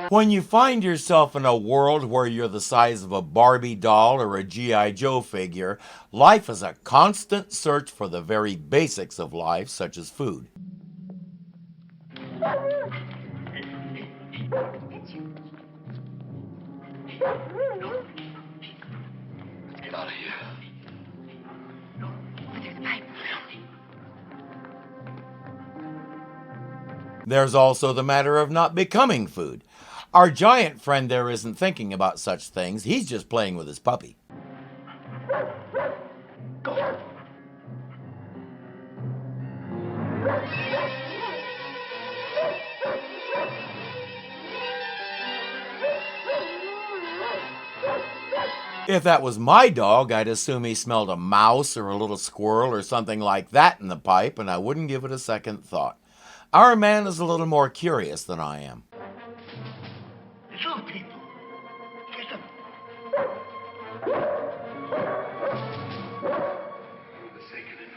When you find yourself in a world where you're the size of a Barbie doll or a G.I. Joe figure, life is a constant search for the very basics of life, such as food. Get out of here. Over through the pipe. There's also the matter of not becoming food. Our giant friend there isn't thinking about such things. He's just playing with his puppy. Go. If that was my dog, I'd assume he smelled a mouse or a little squirrel or something like that in the pipe, and I wouldn't give it a second thought. Our man is a little more curious than I am. Little people. Get them. For the sake of it.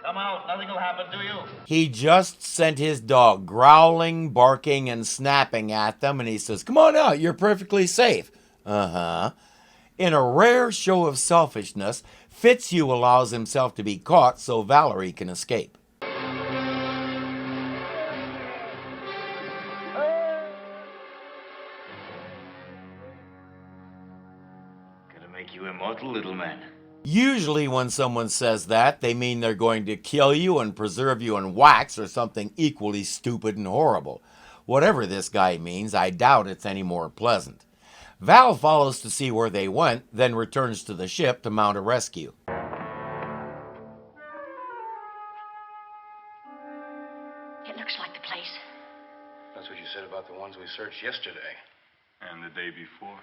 Come out. Nothing will happen to you. He just sent his dog growling, barking, and snapping at them, and he says, "Come on out, you're perfectly safe." Uh-huh. In a rare show of selfishness, Fitzhugh allows himself to be caught so Valerie can escape. That's gonna make you immortal, little man. Usually when someone says that, they mean they're going to kill you and preserve you in wax or something equally stupid and horrible. Whatever this guy means, I doubt it's any more pleasant. Val follows to see where they went, then returns to the ship to mount a rescue. It looks like the place. That's what you said about the ones we searched yesterday. And the day before.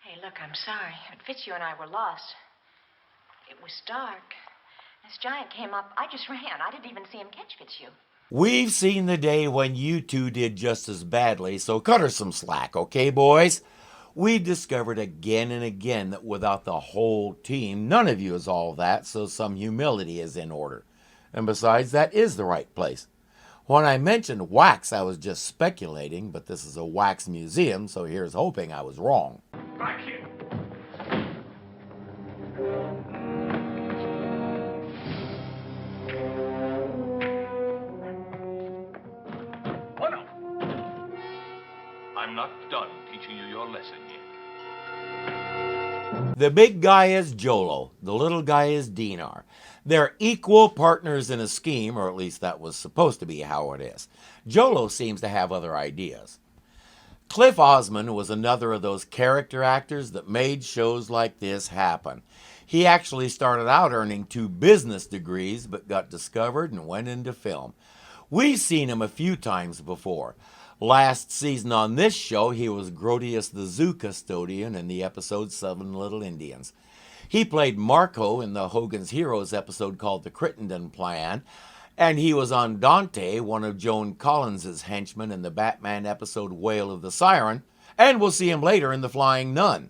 Hey, look, I'm sorry, but Fitzhugh and I were lost. It was dark. This giant came up. I just ran. I didn't even see him catch Fitzhugh. We've seen the day when you two did just as badly, so cut her some slack, okay, boys? We've discovered again and again that without the whole team, none of you is all that, so some humility is in order. And besides, that is the right place. When I mentioned wax, I was just speculating, but this is a wax museum, so here's hoping I was wrong. Back here. Oh, no. I'm not done teaching you your lesson yet. The big guy is Jolo, the little guy is Denar. They're equal partners in a scheme, or at least that was supposed to be how it is. Jolo seems to have other ideas. Cliff Osmond was another of those character actors that made shows like this happen. He actually started out earning 2 business degrees, but got discovered and went into film. We've seen him a few times before. Last season on this show, he was Grotius the zoo custodian in the episode 7 Little Indians. He played Marco in the Hogan's Heroes episode called The Crittenden Plan, and he was on Dante, one of Joan Collins's henchmen in the Batman episode Wail of the Siren, and we'll see him later in The Flying Nun.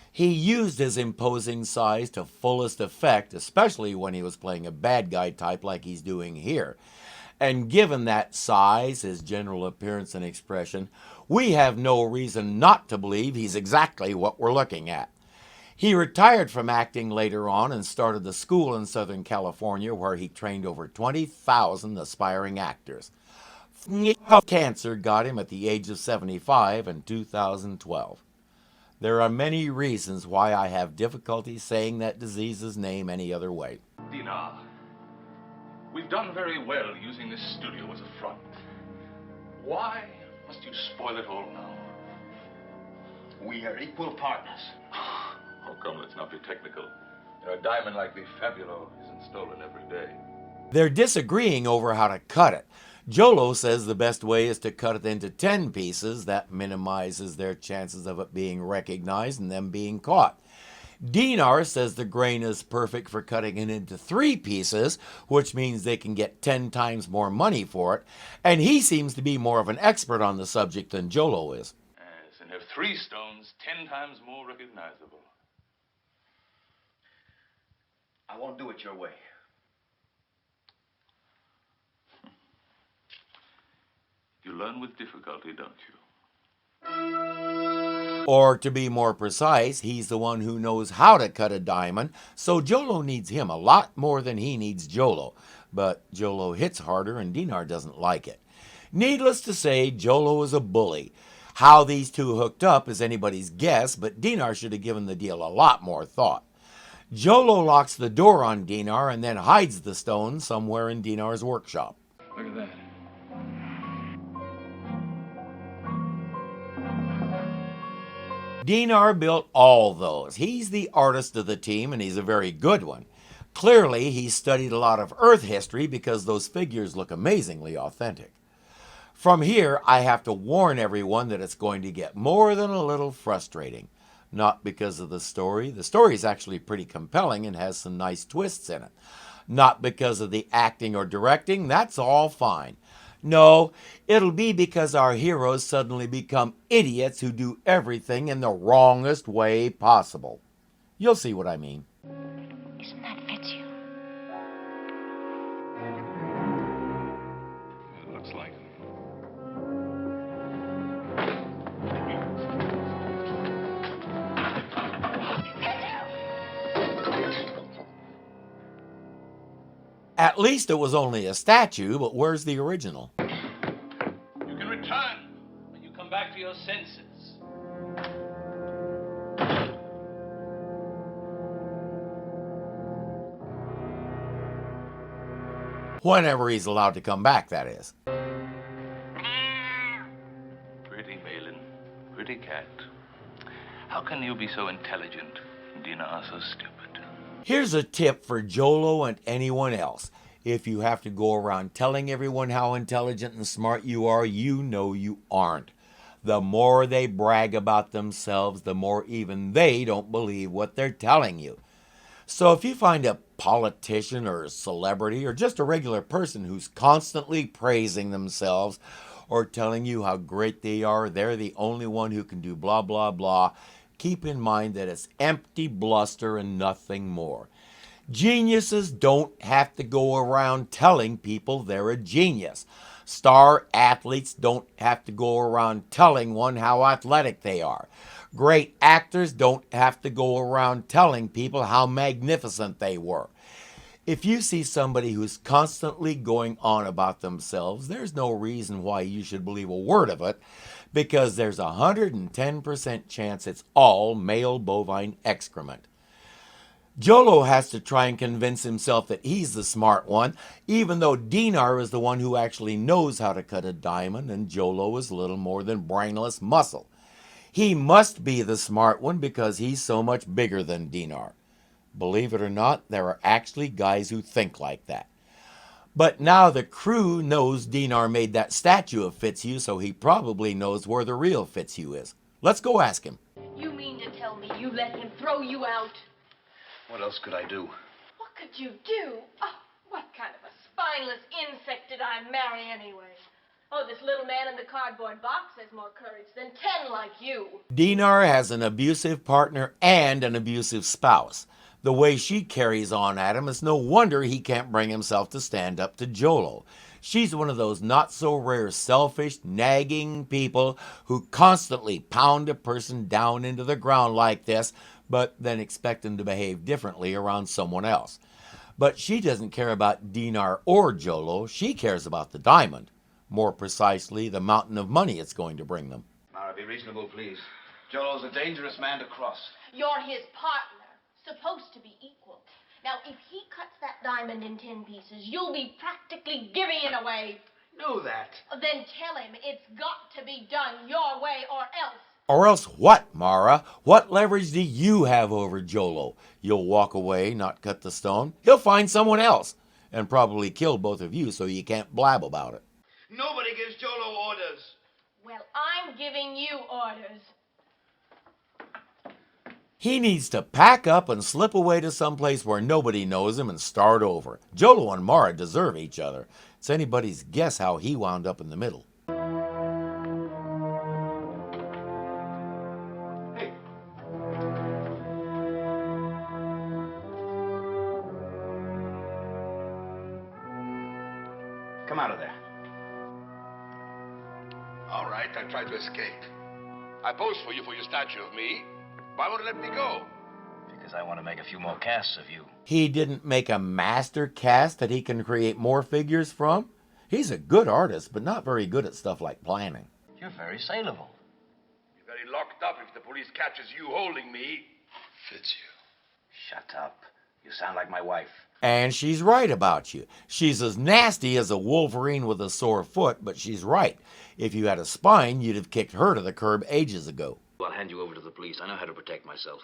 He used his imposing size to fullest effect, especially when he was playing a bad guy type like he's doing here. And given that size, his general appearance and expression, we have no reason not to believe he's exactly what we're looking at. He retired from acting later on and started the school in Southern California where he trained over 20,000 aspiring actors. Cancer got him at the age of 75 in 2012. There are many reasons why I have difficulty saying that disease's name any other way. Denar, we've done very well using this studio as a front. Why must you spoil it all now? We are equal partners. Oh, come, let's not be technical. A diamond like the Fabulo isn't stolen every day. They're disagreeing over how to cut it. Jolo says the best way is to cut it into 10 pieces. That minimizes their chances of it being recognized and them being caught. Denar says the grain is perfect for cutting it into 3 pieces, which means they can get 10 times more money for it, and he seems to be more of an expert on the subject than Jolo is. Yes, and have 3 stones 10 times more recognizable. I won't do it your way. learn with difficulty, don't you? Or to be more precise, he's the one who knows how to cut a diamond, so Jolo needs him a lot more than he needs Jolo. But Jolo hits harder and Denar doesn't like it. Needless to say, Jolo is a bully. How these two hooked up is anybody's guess, but Denar should have given the deal a lot more thought. Jolo locks the door on Denar and then hides the stone somewhere in Dinar's workshop. Look at that. Denar built all those. He's the artist of the team, and he's a very good one. Clearly, he studied a lot of Earth history because those figures look amazingly authentic. From here, I have to warn everyone that it's going to get more than a little frustrating. Not because of the story. The story is actually pretty compelling and has some nice twists in it. Not because of the acting or directing. That's all fine. No, it'll be because our heroes suddenly become idiots who do everything in the wrongest way possible. You'll see what I mean. Isn't that Fitzhugh? It looks like him. At least it was only a statue, but where's the original? You can return when you come back to your senses. Whenever he's allowed to come back, that is. Pretty Malin, pretty cat. How can you be so intelligent and Denar so stupid? Here's a tip for Jolo and anyone else. If you have to go around telling everyone how intelligent and smart you are, you know you aren't. The more they brag about themselves, the more even they don't believe what they're telling you. So if you find a politician or a celebrity or just a regular person who's constantly praising themselves or telling you how great they are, they're the only one who can do blah, blah, blah, keep in mind that it's empty bluster and nothing more. Geniuses don't have to go around telling people they're a genius. Star athletes don't have to go around telling one how athletic they are. Great actors don't have to go around telling people how magnificent they were. If you see somebody who's constantly going on about themselves, there's no reason why you should believe a word of it, because there's a 110% chance it's all male bovine excrement. Jolo has to try and convince himself that he's the smart one, even though Denar is the one who actually knows how to cut a diamond, and Jolo is little more than brainless muscle. He must be the smart one because he's so much bigger than Denar. Believe it or not, there are actually guys who think like that. But now the crew knows Denar made that statue of Fitzhugh, so he probably knows where the real Fitzhugh is. Let's go ask him. You mean to tell me you let him throw you out? What else could I do? What could you do? Oh, what kind of a spineless insect did I marry anyway? Oh, this little man in the cardboard box has more courage than 10 like you. Denar has an abusive partner and an abusive spouse. The way she carries on at him, it's no wonder he can't bring himself to stand up to Jolo. She's one of those not-so-rare selfish, nagging people who constantly pound a person down into the ground like this, but then expect them to behave differently around someone else. But she doesn't care about Denar or Jolo. She cares about the diamond. More precisely, the mountain of money it's going to bring them. Mara, be reasonable, please. Jolo's a dangerous man to cross. You're his partner, supposed to be equal. Now, if he cuts that diamond in 10 pieces, you'll be practically giving it away. Know that. Then tell him it's got to be done your way or else. Or else what, Mara? What leverage do you have over Jolo? You'll walk away, not cut the stone. He'll find someone else and probably kill both of you so you can't blab about it. Nobody gives Jolo orders. Well, I'm giving you orders. He needs to pack up and slip away to someplace where nobody knows him and start over. Jolo and Mara deserve each other. It's anybody's guess how he wound up in the middle. Hey. Come out of there. night, I tried to escape. I posed for you for your statue of me. Why won't you let me go? Because I want to make a few more casts of you. He didn't make a master cast that he can create more figures from? He's a good artist, but not very good at stuff like planning. You're very saleable. You're very locked up if the police catches you holding me. Fitzhugh. Shut up. You sound like my wife. And she's right about you. She's as nasty as a Wolverine with a sore foot, but she's right. If you had a spine, you'd have kicked her to the curb ages ago. I'll hand you over to the police. I know how to protect myself.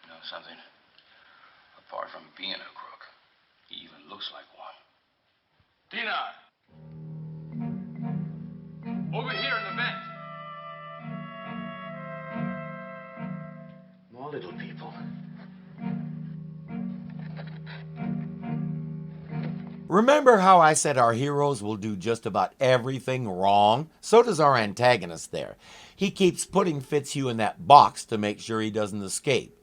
You know something? Apart from being a crook, he even looks like one. Denar! Over here in the vent. More little people. Remember how I said our heroes will do just about everything wrong? So does our antagonist there. He keeps putting Fitzhugh in that box to make sure he doesn't escape.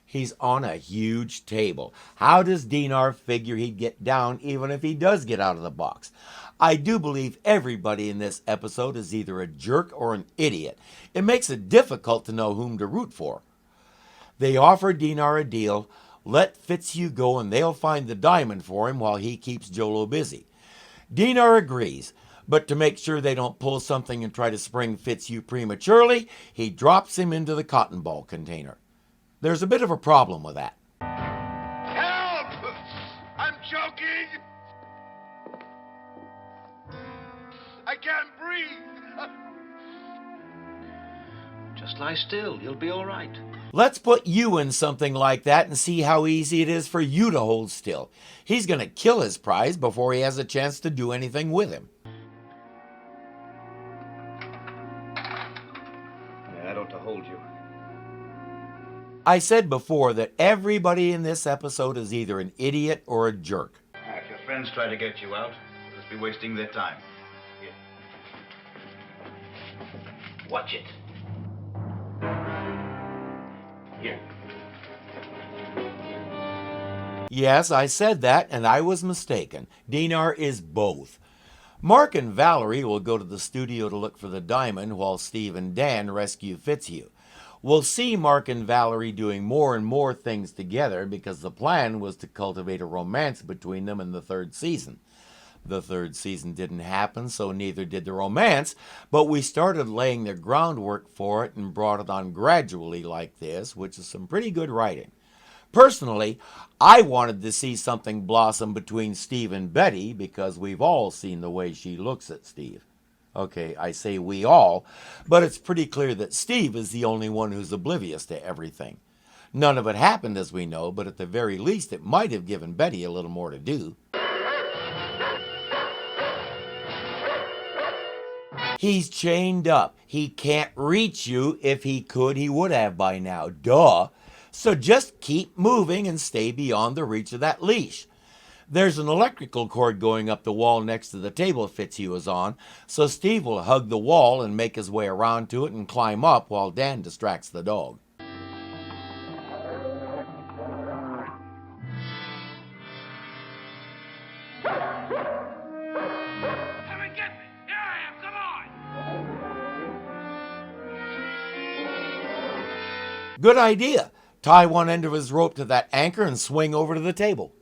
He's on a huge table. How does Denar figure he'd get down even if he does get out of the box? I do believe everybody in this episode is either a jerk or an idiot. It makes it difficult to know whom to root for. They offer Denar a deal. Let Fitzhugh go and they'll find the diamond for him while he keeps Jolo busy. Denar agrees, but to make sure they don't pull something and try to spring Fitzhugh prematurely, he drops him into the cotton ball container. There's a bit of a problem with that. Help! I'm choking! I can't breathe! Just lie still. You'll be all right. Let's put you in something like that and see how easy it is for you to hold still. He's going to kill his prize before he has a chance to do anything with him. Yeah, that ought to hold you. I said before that everybody in this episode is either an idiot or a jerk. If your friends try to get you out, they'll just be wasting their time. Here. Watch it. Here. Yes, I said that, and I was mistaken. Denar is both. Mark and Valerie will go to the studio to look for the diamond while Steve and Dan rescue Fitzhugh. We'll see Mark and Valerie doing more and more things together because the plan was to cultivate a romance between them in the third season. The third season didn't happen, so neither did the romance, but we started laying the groundwork for it and brought it on gradually like this, which is some pretty good writing. Personally, I wanted to see something blossom between Steve and Betty because we've all seen the way she looks at Steve. Okay, I say we all, but it's pretty clear that Steve is the only one who's oblivious to everything. None of it happened, as we know, but at the very least it might have given Betty a little more to do. He's chained up. He can't reach you. If he could, he would have by now. Duh. So just keep moving and stay beyond the reach of that leash. There's an electrical cord going up the wall next to the table Fitzhugh is on, so Steve will hug the wall and make his way around to it and climb up while Dan distracts the dog. Come and get me! Here I am! Come on! Good idea. Tie one end of his rope to that anchor and swing over to the table.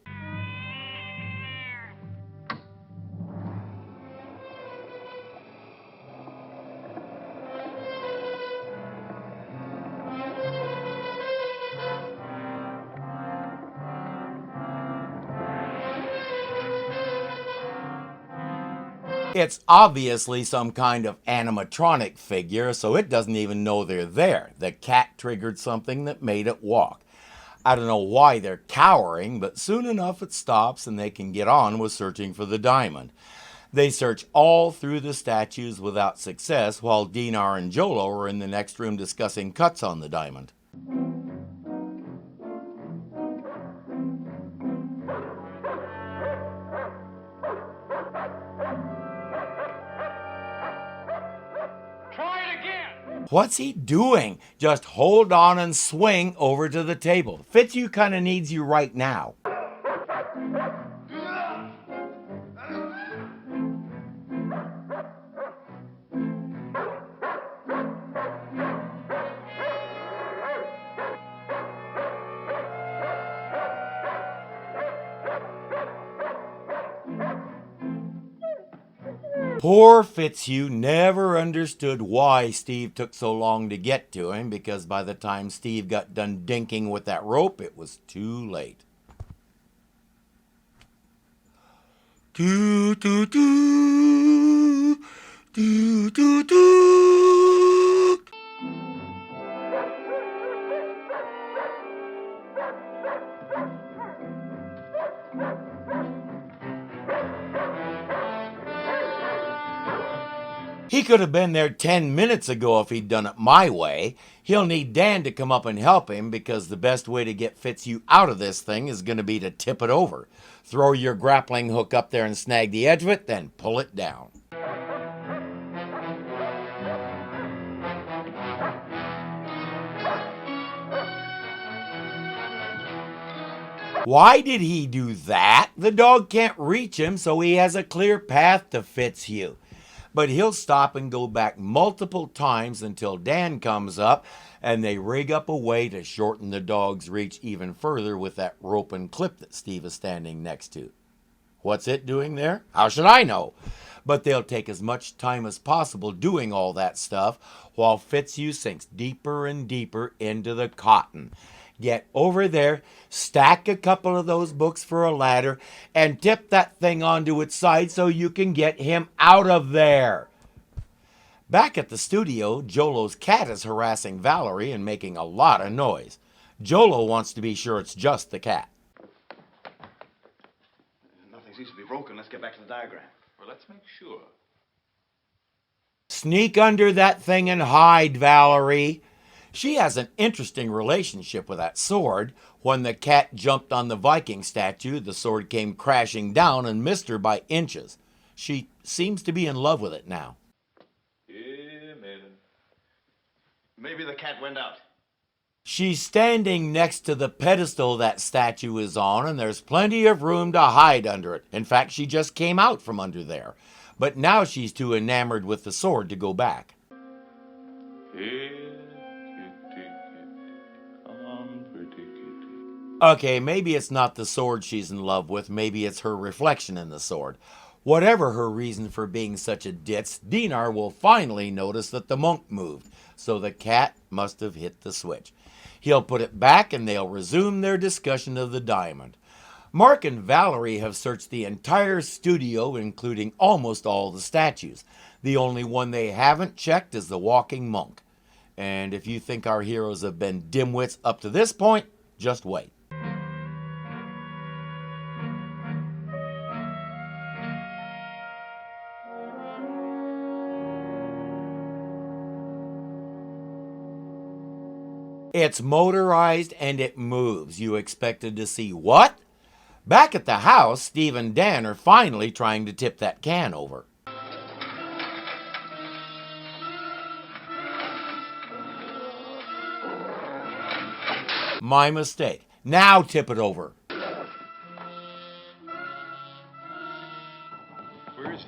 It's obviously some kind of animatronic figure, so it doesn't even know they're there. The cat triggered something that made it walk. I don't know why they're cowering, but soon enough it stops and they can get on with searching for the diamond. They search all through the statues without success, while Denar and Jolo are in the next room discussing cuts on the diamond. What's he doing? Just hold on and swing over to the table. Fitzhugh kind of needs you right now. Poor Fitzhugh never understood why Steve took so long to get to him, because by the time Steve got done dinking with that rope, it was too late. Do do do do do do. He could have been there 10 minutes ago if he'd done it my way. He'll need Dan to come up and help him, because the best way to get Fitzhugh out of this thing is going to be to tip it over. Throw your grappling hook up there and snag the edge of it, then pull it down. Why did he do that? The dog can't reach him, so he has a clear path to Fitzhugh. But he'll stop and go back multiple times until Dan comes up and they rig up a way to shorten the dog's reach even further with that rope and clip that Steve is standing next to. What's it doing there? How should I know? But they'll take as much time as possible doing all that stuff while Fitzhugh sinks deeper and deeper into the cotton. Get over there, stack a couple of those books for a ladder, and tip that thing onto its side so you can get him out of there. Back at the studio, Jolo's cat is harassing Valerie and making a lot of noise. Jolo wants to be sure it's just the cat. Nothing seems to be broken. Let's get back to the diagram. Well, let's make sure. Sneak under that thing and hide, Valerie. She has an interesting relationship with that sword. When the cat jumped on the Viking statue, the sword came crashing down and missed her by inches. She seems to be in love with it now. Amen. Maybe the cat went out. She's standing next to the pedestal that statue is on, and there's plenty of room to hide under it. In fact, she just came out from under there. But now she's too enamored with the sword to go back. Okay, maybe it's not the sword she's in love with. Maybe it's her reflection in the sword. Whatever her reason for being such a ditz, Denar will finally notice that the monk moved, so the cat must have hit the switch. He'll put it back and they'll resume their discussion of the diamond. Mark and Valerie have searched the entire studio, including almost all the statues. The only one they haven't checked is the walking monk. And if you think our heroes have been dimwits up to this point, just wait. It's motorized and it moves. You expected to see what? Back at the house, Steve and Dan are finally trying to tip that can over. My mistake. Now tip it over. Where is he?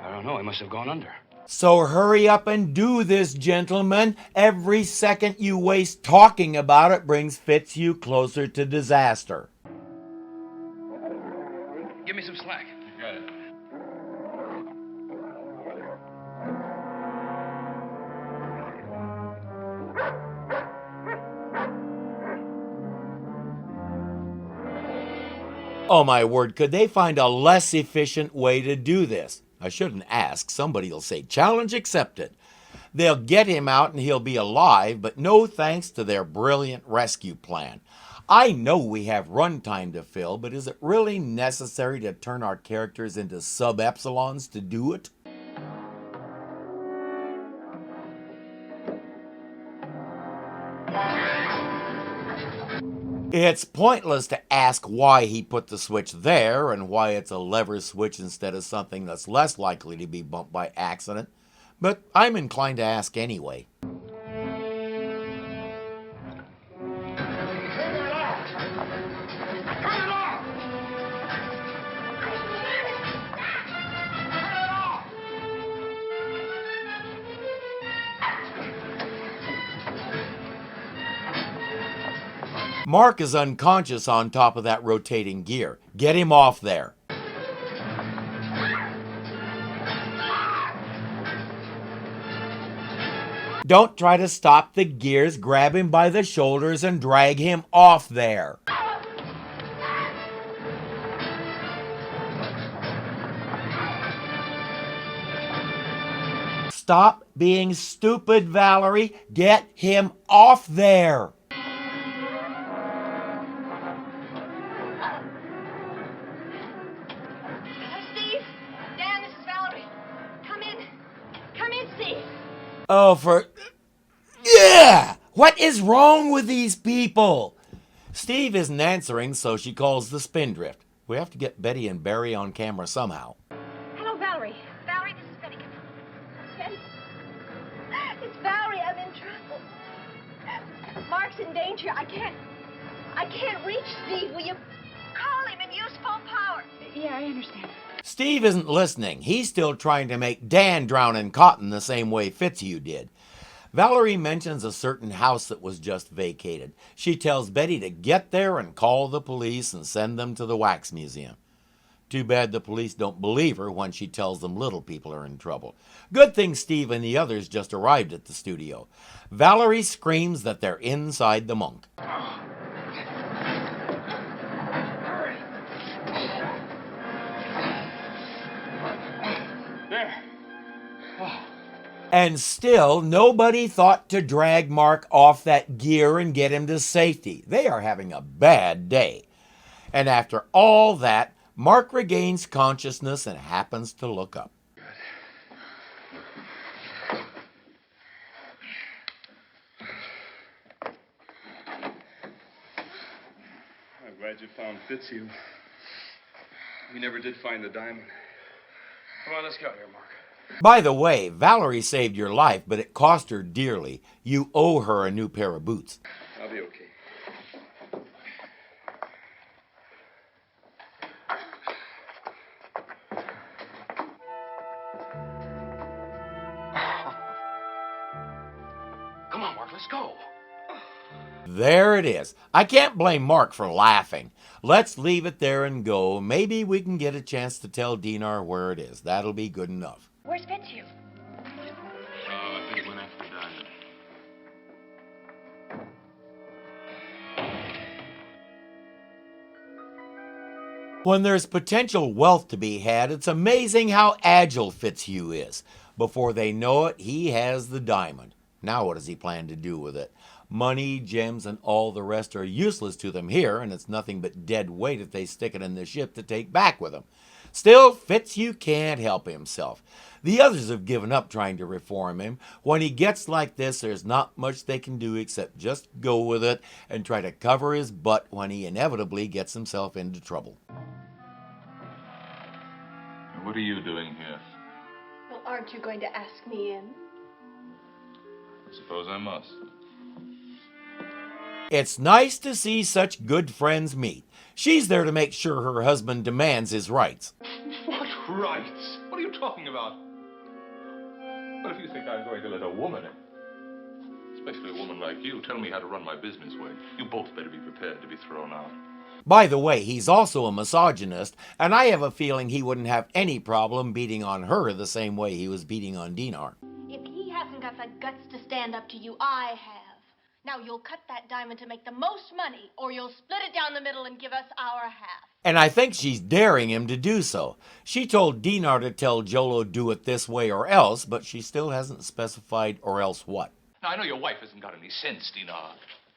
I don't know. He must have gone under. So hurry up and do this, gentlemen. Every second you waste talking about it brings Fitzhugh closer to disaster. Give me some slack. You got it. Oh my word, could they find a less efficient way to do this? I shouldn't ask. Somebody'll say, challenge accepted. They'll get him out and he'll be alive, but no thanks to their brilliant rescue plan. I know we have runtime to fill, but is it really necessary to turn our characters into sub-epsilons to do it? It's pointless to ask why he put the switch there and why it's a lever switch instead of something that's less likely to be bumped by accident, but I'm inclined to ask anyway. Mark is unconscious on top of that rotating gear. Get him off there. Don't try to stop the gears. Grab him by the shoulders and drag him off there. Stop being stupid, Valerie. Get him off there. Steve? Dan, this is Valerie. Come in. Come in, Steve. Oh, Yeah! What is wrong with these people? Steve isn't answering, so she calls the Spindrift. We have to get Betty and Barry on camera somehow. Hello, Valerie. Valerie, this is Betty. Betty? It's Valerie. I'm in trouble. Mark's in danger. I can't reach Steve. Will you call him and use full power? Yeah, I understand. Steve isn't listening. He's still trying to make Dan drown in cotton the same way Fitzhugh did. Valerie mentions a certain house that was just vacated. She tells Betty to get there and call the police and send them to the wax museum. Too bad the police don't believe her when she tells them little people are in trouble. Good thing Steve and the others just arrived at the studio. Valerie screams that they're inside the monk. There. Oh. And still, nobody thought to drag Mark off that gear and get him to safety. They are having a bad day. And after all that, Mark regains consciousness and happens to look up. I'm glad you found Fitzhugh. We never did find the diamond. Come on, let's go here, Mark. By the way, Valerie saved your life, but it cost her dearly. You owe her a new pair of boots. I'll be okay. Come on, Mark, let's go. There it is. I can't blame Mark for laughing. Let's leave it there and go. Maybe we can get a chance to tell Denar where it is. That'll be good enough. Where's Fitzhugh? I think he went after the diamond. When there's potential wealth to be had, it's amazing how agile Fitzhugh is. Before they know it, he has the diamond. Now what does he plan to do with it? Money, gems, and all the rest are useless to them here, and it's nothing but dead weight if they stick it in the ship to take back with them. Still, Fitzhugh can't help himself. The others have given up trying to reform him. When he gets like this, there's not much they can do except just go with it and try to cover his butt when he inevitably gets himself into trouble. What are you doing here? Well, aren't you going to ask me in? I suppose I must. It's nice to see such good friends meet. She's there to make sure her husband demands his rights. What rights? What are you talking about? But if you think I'm going to let a woman in, especially a woman like you, tell me how to run my business way, you both better be prepared to be thrown out. By the way, he's also a misogynist, and I have a feeling he wouldn't have any problem beating on her the same way he was beating on Denar. If he hasn't got the guts to stand up to you, I have. Now you'll cut that diamond to make the most money, or you'll split it down the middle and give us our half. And I think she's daring him to do so. She told Denar to tell Jolo do it this way or else, but she still hasn't specified or else what. Now, I know your wife hasn't got any sense, Denar,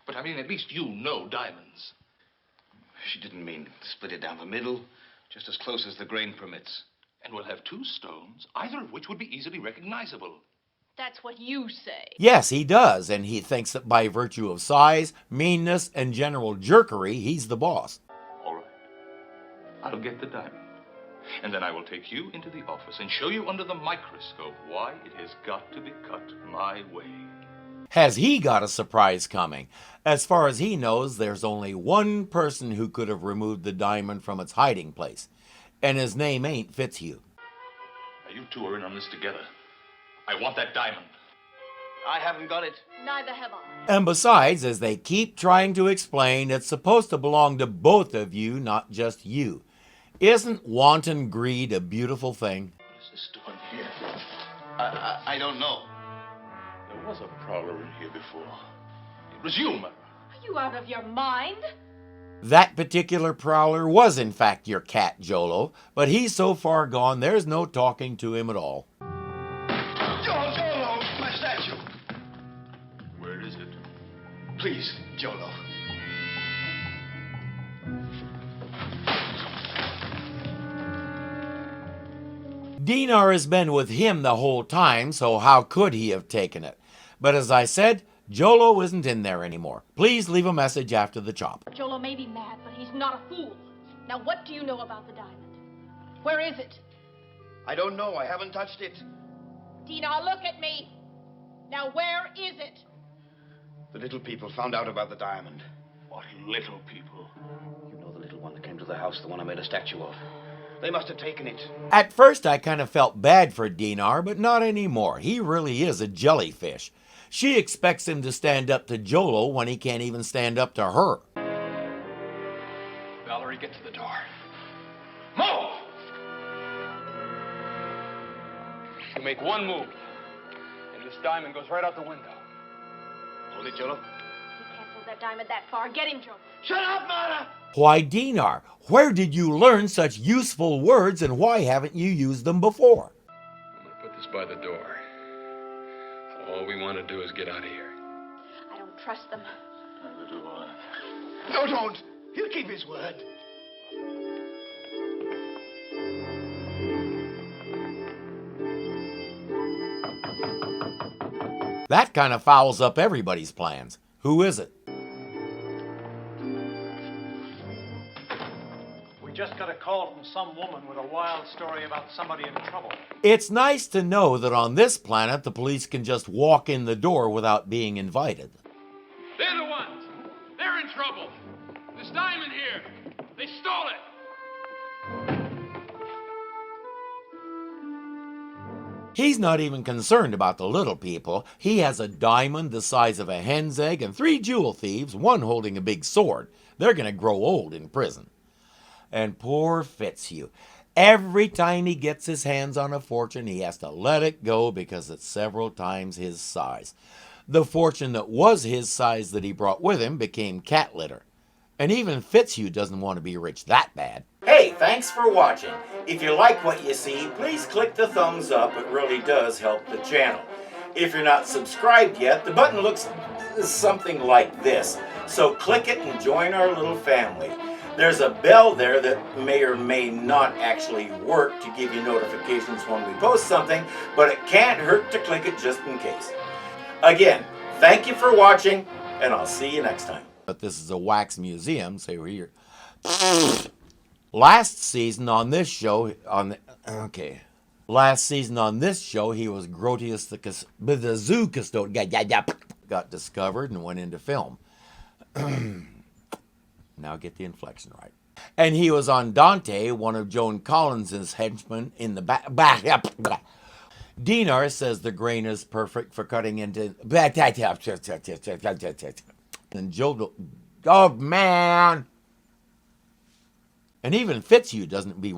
but I mean, at least you know diamonds. She didn't mean to split it down the middle, just as close as the grain permits. And we'll have two stones, either of which would be easily recognizable. That's what you say. Yes, he does, and he thinks that by virtue of size, meanness, and general jerkery, he's the boss. All right. I'll get the diamond. And then I will take you into the office and show you under the microscope why it has got to be cut my way. Has he got a surprise coming? As far as he knows, there's only one person who could have removed the diamond from its hiding place, and his name ain't Fitzhugh. Now, you two are in on this together. I want that diamond. I haven't got it. Neither have I. And besides, as they keep trying to explain, it's supposed to belong to both of you, not just you. Isn't wanton greed a beautiful thing? What is this doing here? I don't know. The There was a prowler in here before. It was you, Mara. Are you out of your mind? That particular prowler was in fact your cat, Jolo, but he's so far gone there's no talking to him at all. Jolo, my statue. Where is it? Please, Jolo. Denar has been with him the whole time, so how could he have taken it? But as I said, Jolo isn't in there anymore. Please leave a message after the chop. Jolo may be mad, but he's not a fool. Now, what do you know about the diamond? Where is it? I don't know. I haven't touched it. Denar, look at me. Now, where is it? The little people found out about the diamond. What little people? You know the little one that came to the house, the one I made a statue of. They must have taken it. At first I kind of felt bad for Denar, but not anymore. He really is a jellyfish. She expects him to stand up to Jolo when he can't even stand up to her. Valerie, get to the door. Move! You make one move, and this diamond goes right out the window. Hold it, Jolo. He can't throw that diamond that far. Get him, Joe. Shut up, Mara! Why, Denar, where did you learn such useful words and why haven't you used them before? I'm gonna put this by the door. All we want to do is get out of here. I don't trust them. Neither do I. No, don't. He'll keep his word. That kind of fouls up everybody's plans. Who is it? We just got a call from some woman with a wild story about somebody in trouble. It's nice to know that on this planet the police can just walk in the door without being invited. They're the ones. They're in trouble. This diamond here. They stole it. He's not even concerned about the little people. He has a diamond the size of a hen's egg and 3 jewel thieves, one holding a big sword. They're going to grow old in prison. And poor Fitzhugh. Every time he gets his hands on a fortune, he has to let it go because it's several times his size. The fortune that was his size that he brought with him became cat litter. And even Fitzhugh doesn't want to be rich that bad. Hey, thanks for watching. If you like what you see, please click the thumbs up. It really does help the channel. If you're not subscribed yet, the button looks something like this. So click it and join our little family. There's a bell there that may or may not actually work to give you notifications when we post something, but it can't hurt to click it just in case. Again, thank you for watching, and I'll see you next time. But this is a wax museum, so we're here. Last season on this show, Last season on this show, he was Grotius the zoo custodian. Got discovered and went into film. Now get the inflection right. And he was on Dante, one of Joan Collins's henchmen in the back. Denar says the grain is perfect for cutting into. And Jolo, oh man! And even Fitzhugh doesn't be.